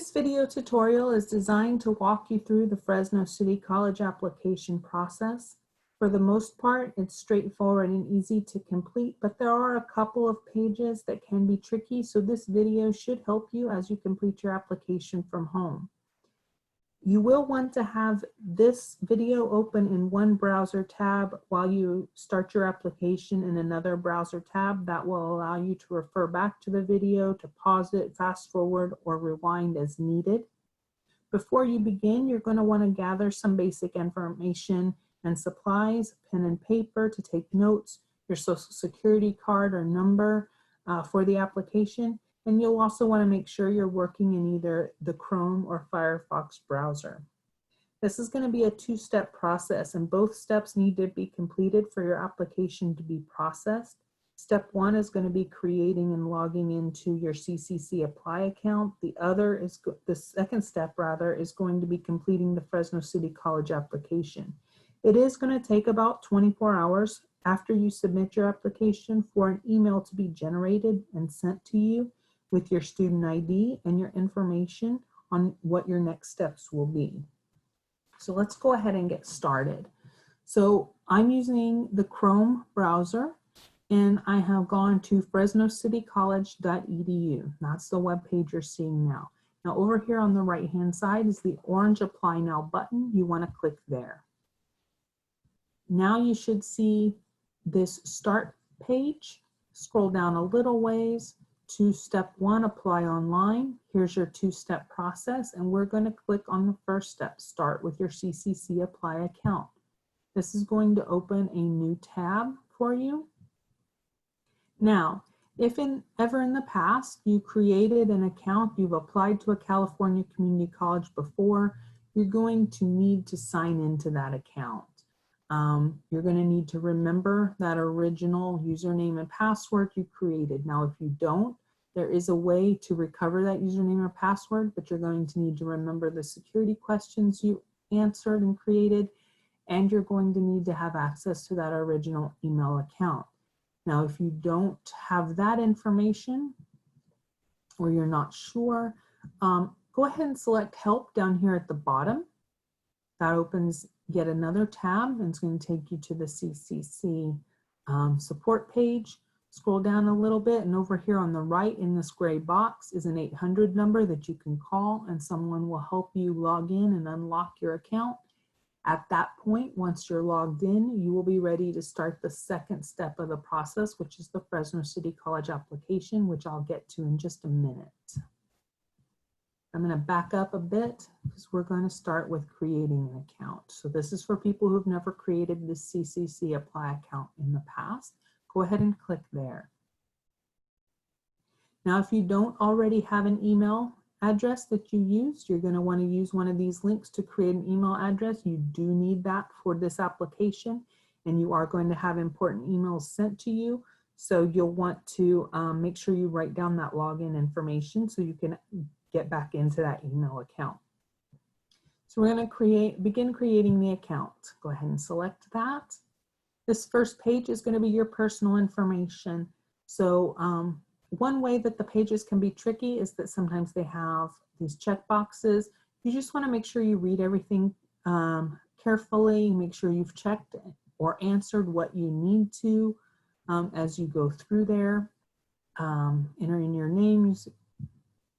This video tutorial is designed to walk you through the Fresno City College application process. For the most part, it's straightforward and easy to complete, but there are a couple of pages that can be tricky, so this video should help you as you complete your application from home. You will want to have this video open in one browser tab while you start your application in another browser tab. That will allow you to refer back to the video, to pause it, fast forward, or rewind as needed. Before you begin, you're going to want to gather some basic information and supplies, pen and paper to take notes, your social security card or number for the application. And you'll also want to make sure you're working in either the Chrome or Firefox browser. This is going to be a two-step process, and both steps need to be completed for your application to be processed. Step one is going to be creating and logging into your CCC Apply account. The second step is going to be completing the Fresno City College application. It is going to take about 24 hours after you submit your application for an email to be generated and sent to you with your student ID and your information on what your next steps will be. So let's go ahead and get started. So I'm using the Chrome browser, and I have gone to fresnocitycollege.edu. That's the web page you're seeing now. Now over here on the right-hand side is the orange Apply Now button. You want to click there. Now you should see this start page. Scroll down a little ways to step one, apply online. Here's your two-step process, and we're going to click on the first step, start with your CCC Apply account. This is going to open a new tab for you. Now, if ever in the past you created an account, you've applied to a California community college before, you're going to need to sign into that account. You're going to need to remember that original username and password you created. Now, if you don't, there is a way to recover that username or password, but you're going to need to remember the security questions you answered and created, and you're going to need to have access to that original email account. Now, if you don't have that information or you're not sure, go ahead and select Help down here at the bottom. That opens yet another tab, and it's going to take you to the CCC support page. Scroll down a little bit, and over here on the right in this gray box is an 800 number that you can call, and someone will help you log in and unlock your account. At that point, once you're logged in, you will be ready to start the second step of the process, which is the Fresno City College application, which I'll get to in just a minute. I'm going to back up a bit because we're going to start with creating an account. So this is for people who've never created the CCC Apply account in the past. Go ahead and click there. Now, if you don't already have an email address that you used, you're going to want to use one of these links to create an email address. You do need that for this application, and you are going to have important emails sent to you. So you'll want to make sure you write down that login information so you can get back into that email account. So we're going to begin creating the account. Go ahead and select that. This first page is going to be your personal information. So one way that the pages can be tricky is that sometimes they have these check boxes. You just want to make sure you read everything carefully, make sure you've checked or answered what you need to as you go through there. Enter in your names,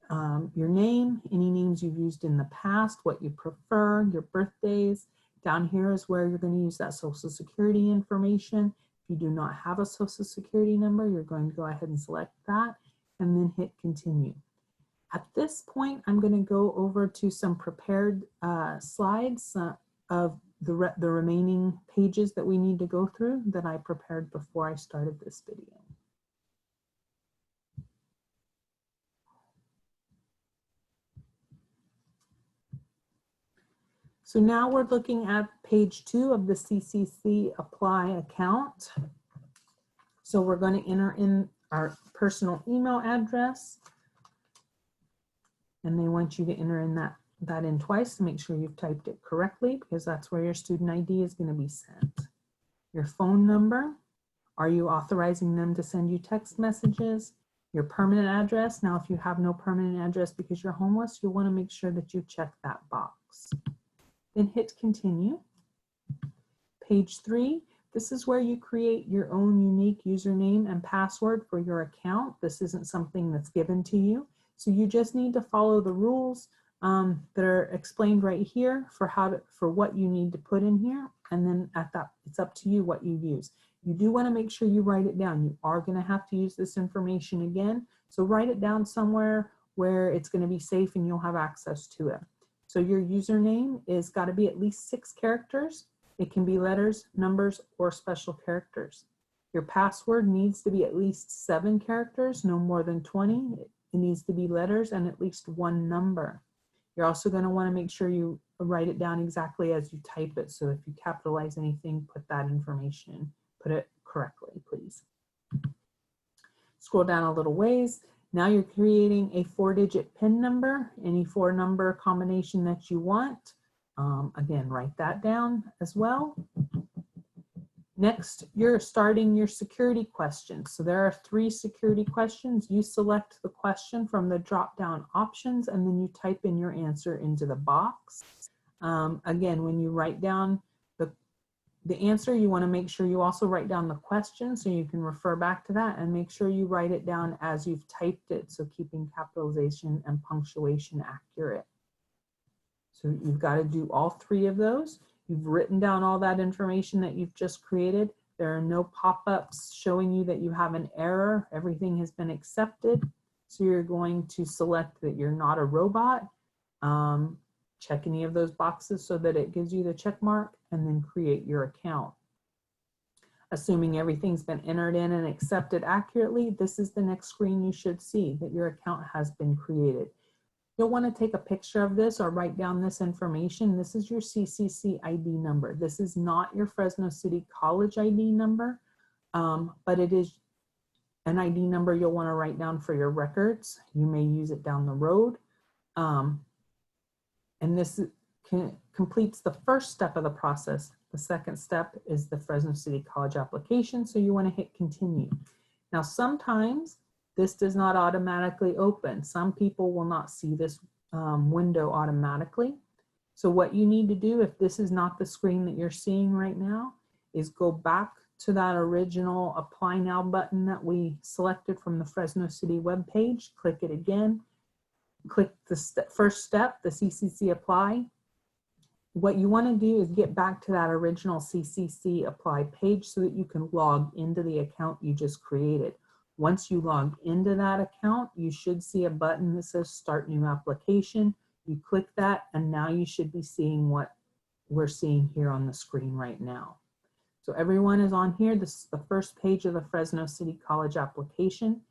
any names you've used in the past, what you prefer, your birthdays. Down here is where you're going to use that social security information. If you do not have a social security number, you're going to go ahead and select that and then hit continue. At this point, I'm going to go over to some prepared slides of the remaining pages that we need to go through that I prepared before I started this video. So now we're looking at page 2 of the CCC Apply account. So we're going to enter in our personal email address, and they want you to enter in that in twice to make sure you've typed it correctly, because that's where your student ID is going to be sent. Your phone number, are you authorizing them to send you text messages? your permanent address. Now, if you have no permanent address because you're homeless, you'll want to make sure that you check that box. Then hit continue. Page 3, this is where you create your own unique username and password for your account. This isn't something that's given to you. So you just need to follow the rules that are explained right here for what you need to put in here. And then it's up to you what you use. You do want to make sure you write it down. You are going to have to use this information again. So write it down somewhere where it's going to be safe and you'll have access to it. So your username is got to be at least 6 characters. It can be letters, numbers, or special characters. Your password needs to be at least 7 characters, no more than 20. It needs to be letters and at least 1 number. You're also going to want to make sure you write it down exactly as you type it. So if you capitalize anything, put that information in. Put it correctly, please. Scroll down a little ways. Now you're creating a 4-digit PIN number, any 4-number combination that you want. Again, write that down as well. Next, you're starting your security questions. So there are 3 security questions. You select the question from the drop-down options, and then you type in your answer into the box. Again, when you write down the answer, you want to make sure you also write down the question so you can refer back to that, and make sure you write it down as you've typed it, so keeping capitalization and punctuation accurate. So you've got to do all 3 of those. You've written down all that information that you've just created. There are no pop-ups showing you that you have an error. Everything has been accepted. So you're going to select that you're not a robot. Check any of those boxes so that it gives you the check mark, and then create your account. Assuming everything's been entered in and accepted accurately, this is the next screen you should see, that your account has been created. You'll want to take a picture of this or write down this information. This is your CCC ID number. This is not your Fresno City College ID number, but it is an ID number you'll want to write down for your records. You may use it down the road. And this completes the first step of the process. The second step is the Fresno City College application, so you want to hit continue. Now, sometimes this does not automatically open. Some people will not see this window automatically. So what you need to do, if this is not the screen that you're seeing right now, is go back to that original Apply Now button that we selected from the Fresno City webpage. Click it again. Click the first step, the CCC Apply. What you want to do is get back to that original CCC Apply page so that you can log into the account you just created. Once you log into that account, you should see a button that says Start New Application. You click that, and now you should be seeing what we're seeing here on the screen right now. So everyone is on here. This is the first page of the Fresno City College application.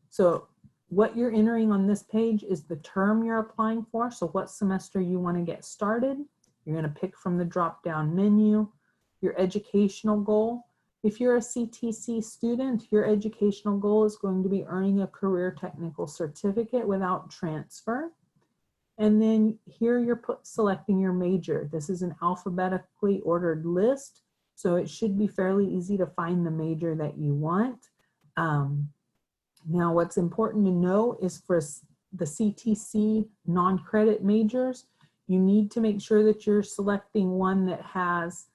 So what you're entering on this page is the term you're applying for. So what semester you want to get started. You're going to pick from the drop-down menu. Your educational goal. If you're a CTC student, your educational goal is going to be earning a career technical certificate without transfer. And then here you're selecting your major. This is an alphabetically ordered list, so it should be fairly easy to find the major that you want. Now, what's important to know is for the CTC non-credit majors, you need to make sure that you're selecting one that has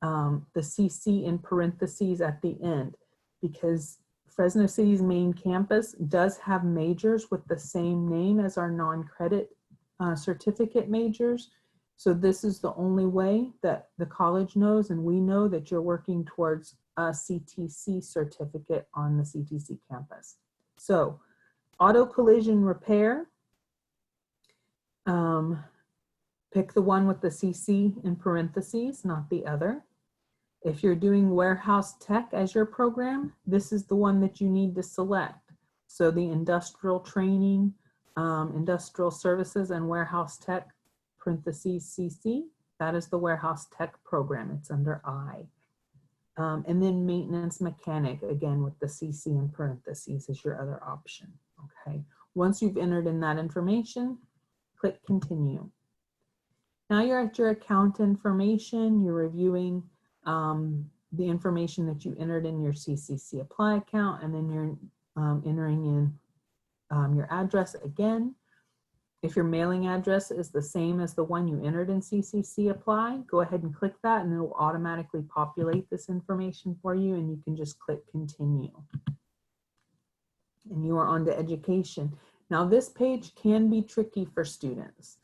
the CC in parentheses at the end, because Fresno City's main campus does have majors with the same name as our non-credit certificate majors. So this is the only way that the college knows and we know that you're working towards a CTC certificate on the CTC campus. So auto collision repair, pick the one with the CC in parentheses, not the other. If you're doing warehouse tech as your program, this is the one that you need to select. So the industrial training, industrial services, and warehouse tech, parentheses CC, that is the warehouse tech program. It's under I. And then maintenance mechanic, again with the CC in parentheses, is your other option. Okay. Once you've entered in that information, click continue. Now you're at your account information. You're reviewing the information that you entered in your CCC Apply account, and then you're entering in your address again. If your mailing address is the same as the one you entered in CCC Apply, go ahead and click that and it will automatically populate this information for you, and you can just click continue. And you are on to education. Now this page can be tricky for students.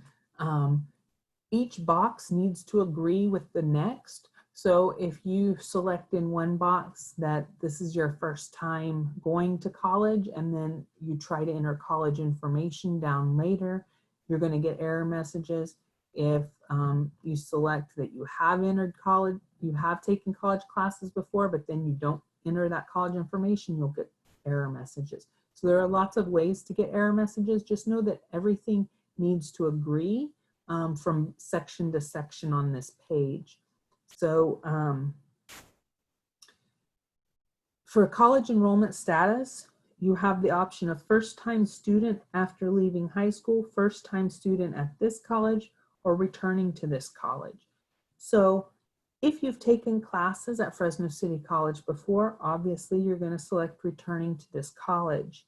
Each box needs to agree with the next. So if you select in one box that this is your first time going to college, and then you try to enter college information down later, you're going to get error messages. If you select that you have entered college, you have taken college classes before, but then you don't enter that college information, you'll get error messages. So there are lots of ways to get error messages. Just know that everything needs to agree from section to section on this page. So for college enrollment status, you have the option of first-time student after leaving high school, first-time student at this college, or returning to this college. So if you've taken classes at Fresno City College before, obviously you're going to select returning to this college.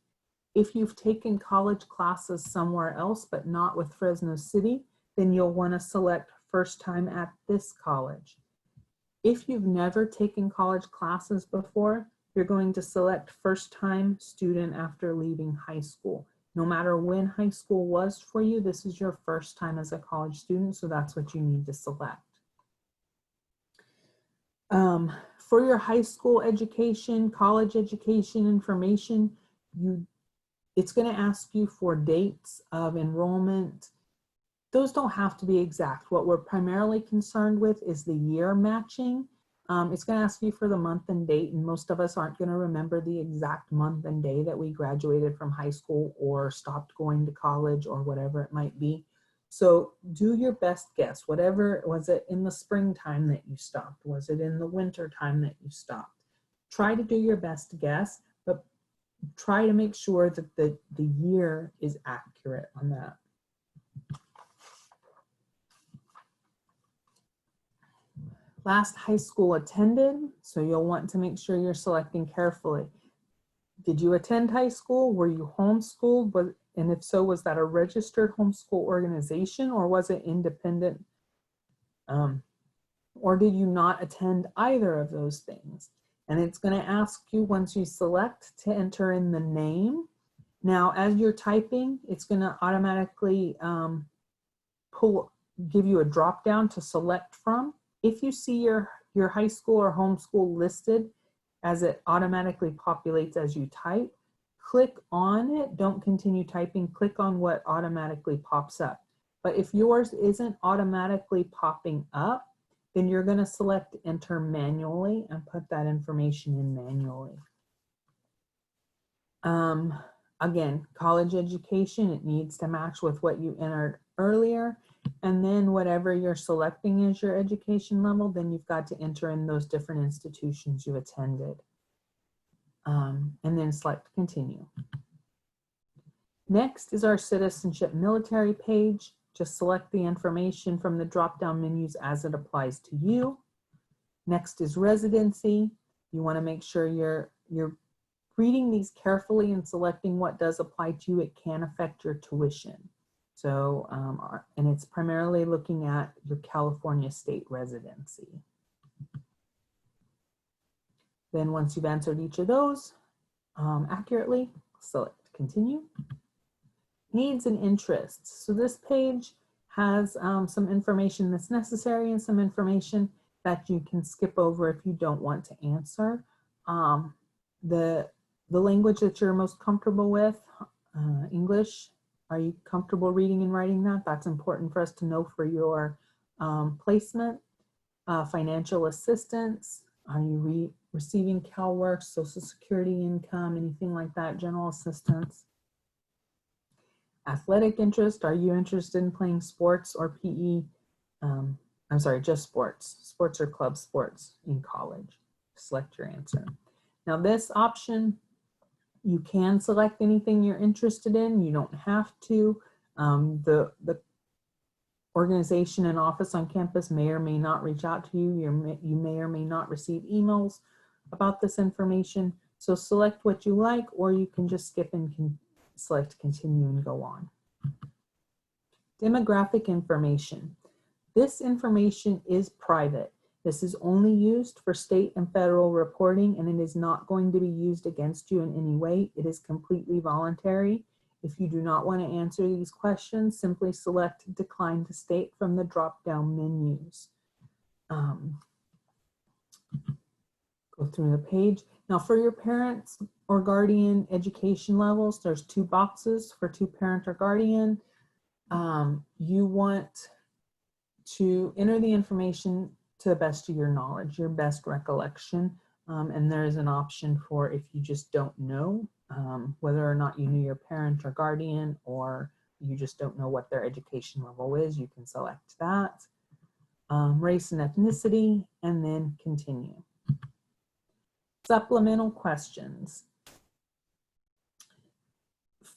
If you've taken college classes somewhere else but not with Fresno City, then you'll want to select first time at this college. If you've never taken college classes before, you're going to select first time student after leaving high school. No matter when high school was for you, this is your first time as a college student, so that's what you need to select. For your high school education, college education information, it's going to ask you for dates of enrollment. Those don't have to be exact. What we're primarily concerned with is the year matching. It's going to ask you for the month and date, and most of us aren't going to remember the exact month and day that we graduated from high school or stopped going to college or whatever it might be. So do your best guess. Whatever, was it in the springtime that you stopped? Was it in the winter time that you stopped? Try to do your best guess, but try to make sure that the year is accurate on that. Last high school attended, so you'll want to make sure you're selecting carefully. Did you attend high school? Were you homeschooled? And if so, was that a registered homeschool organization or was it independent? Or did you not attend either of those things? And it's going to ask you once you select to enter in the name. Now, as you're typing, it's going to automatically give you a drop down to select from. If you see your high school or homeschool listed as it automatically populates as you type, click on it. Don't continue typing. Click on what automatically pops up. But if yours isn't automatically popping up, then you're going to select enter manually and put that information in manually. Again, college education, it needs to match with what you entered earlier. And then whatever you're selecting as your education level, then you've got to enter in those different institutions you attended. And then select continue. Next is our citizenship military page. Just select the information from the drop-down menus as it applies to you. Next is residency. You want to make sure you're reading these carefully and selecting what does apply to you. It can affect your tuition. So, and it's primarily looking at your California state residency. Then once you've answered each of those accurately, select continue. Needs and interests. So this page has some information that's necessary and some information that you can skip over if you don't want to answer. The language that you're most comfortable with, English. Are you comfortable reading and writing that? That's important for us to know for your placement. Financial assistance. Are you receiving CalWORKs, Social Security income, anything like that, general assistance? Athletic interest. Are you interested in playing sports or PE? I'm sorry, just sports. Sports or club sports in college. Select your answer. Now this option, you can select anything you're interested in. You don't have to. The organization and office on campus may or may not reach out to you. You may or may not receive emails about this information. So select what you like, or you can just skip and select continue and go on. Demographic information. This information is private. This is only used for state and federal reporting, and it is not going to be used against you in any way. It is completely voluntary. If you do not want to answer these questions, simply select decline to state from the drop-down menus. Go through the page. Now for your parents or guardian education levels, there's 2 boxes for 2 parent or guardian. You want to enter the information to the best of your knowledge, your best recollection. And there is an option for if you just don't know whether or not you knew your parent or guardian, or you just don't know what their education level is, you can select that. Race and ethnicity, and then continue. Supplemental questions.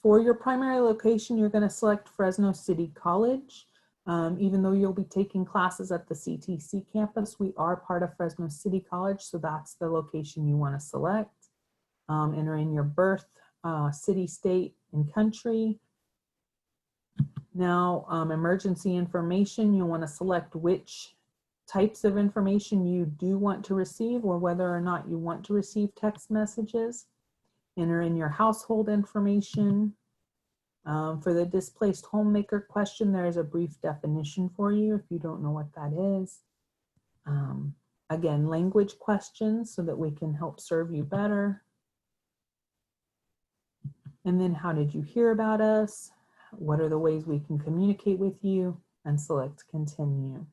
For your primary location, you're going to select Fresno City College. Even though you'll be taking classes at the CTC campus, we are part of Fresno City College, so that's the location you want to select. Enter in your birth, city, state, and country. Now, emergency information, you want to select which types of information you do want to receive, or whether or not you want to receive text messages. Enter in your household information. For the displaced homemaker question, there is a brief definition for you if you don't know what that is. Again, language questions so that we can help serve you better. And then how did you hear about us? What are the ways we can communicate with you? And select continue.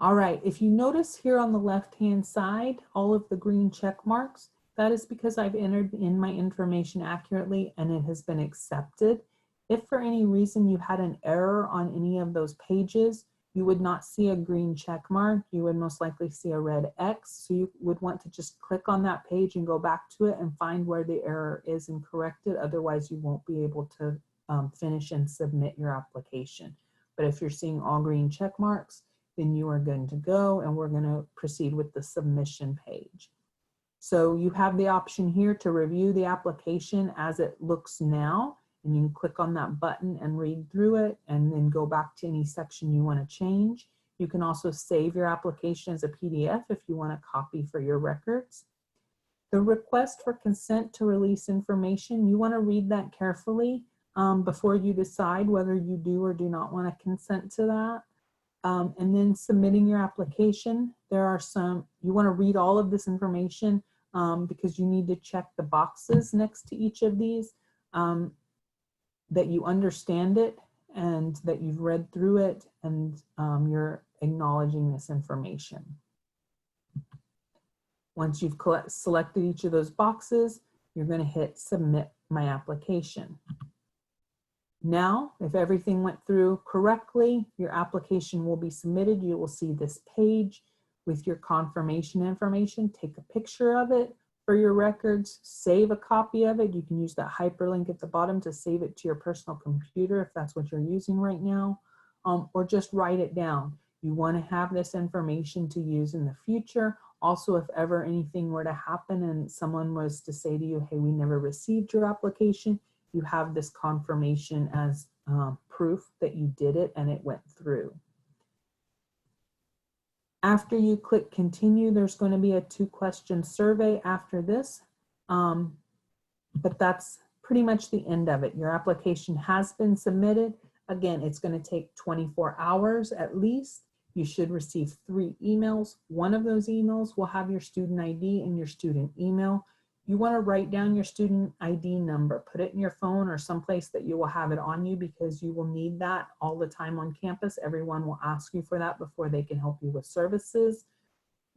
All right, if you notice here on the left-hand side, all of the green check marks, that is because I've entered in my information accurately and it has been accepted. If for any reason you had an error on any of those pages, you would not see a green check mark. You would most likely see a red X. So you would want to just click on that page and go back to it and find where the error is and correct it. Otherwise, you won't be able to finish and submit your application. But if you're seeing all green check marks, then you are good to go, and we're going to proceed with the submission page. So you have the option here to review the application as it looks now, and you can click on that button and read through it and then go back to any section you want to change. You can also save your application as a PDF if you want a copy for your records. The request for consent to release information, you want to read that carefully before you decide whether you do or do not want to consent to that. And then submitting your application, there are some, you want to read all of this information because you need to check the boxes next to each of these, that you understand it and that you've read through it and you're acknowledging this information. Once you've selected each of those boxes, you're going to hit submit my application. Now, if everything went through correctly, your application will be submitted. You will see this page with your confirmation information. Take a picture of it for your records, save a copy of it. You can use that hyperlink at the bottom to save it to your personal computer if that's what you're using right now, or just write it down. You want to have this information to use in the future. Also, if ever anything were to happen and someone was to say to you, hey, we never received your application, you have this confirmation as proof that you did it and it went through. After you click continue, there's going to be a 2-question survey after this, but that's pretty much the end of it. Your application has been submitted. Again, it's going to take 24 hours at least. You should receive 3 emails. One of those emails will have your student ID and your student email. You want to write down your student ID number, put it in your phone or someplace that you will have it on you because you will need that all the time on campus. Everyone will ask you for that before they can help you with services.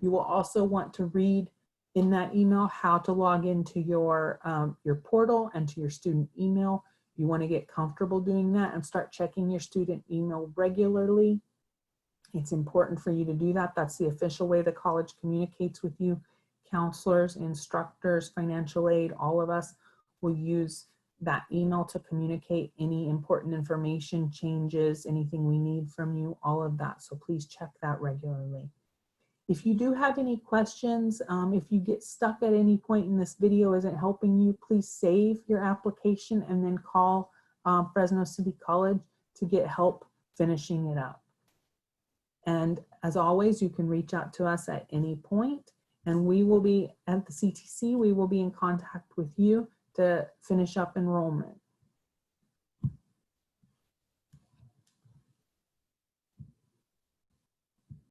You will also want to read in that email how to log into your portal and to your student email. You want to get comfortable doing that and start checking your student email regularly. It's important for you to do that. That's the official way the college communicates with you. Counselors, instructors, financial aid, all of us will use that email to communicate any important information, changes, anything we need from you, all of that. So please check that regularly. If you do have any questions, if you get stuck at any point in this video isn't helping you, please save your application and then call Fresno City College to get help finishing it up. And as always, you can reach out to us at any point, and we will be at the CTC, we will be in contact with you to finish up enrollment.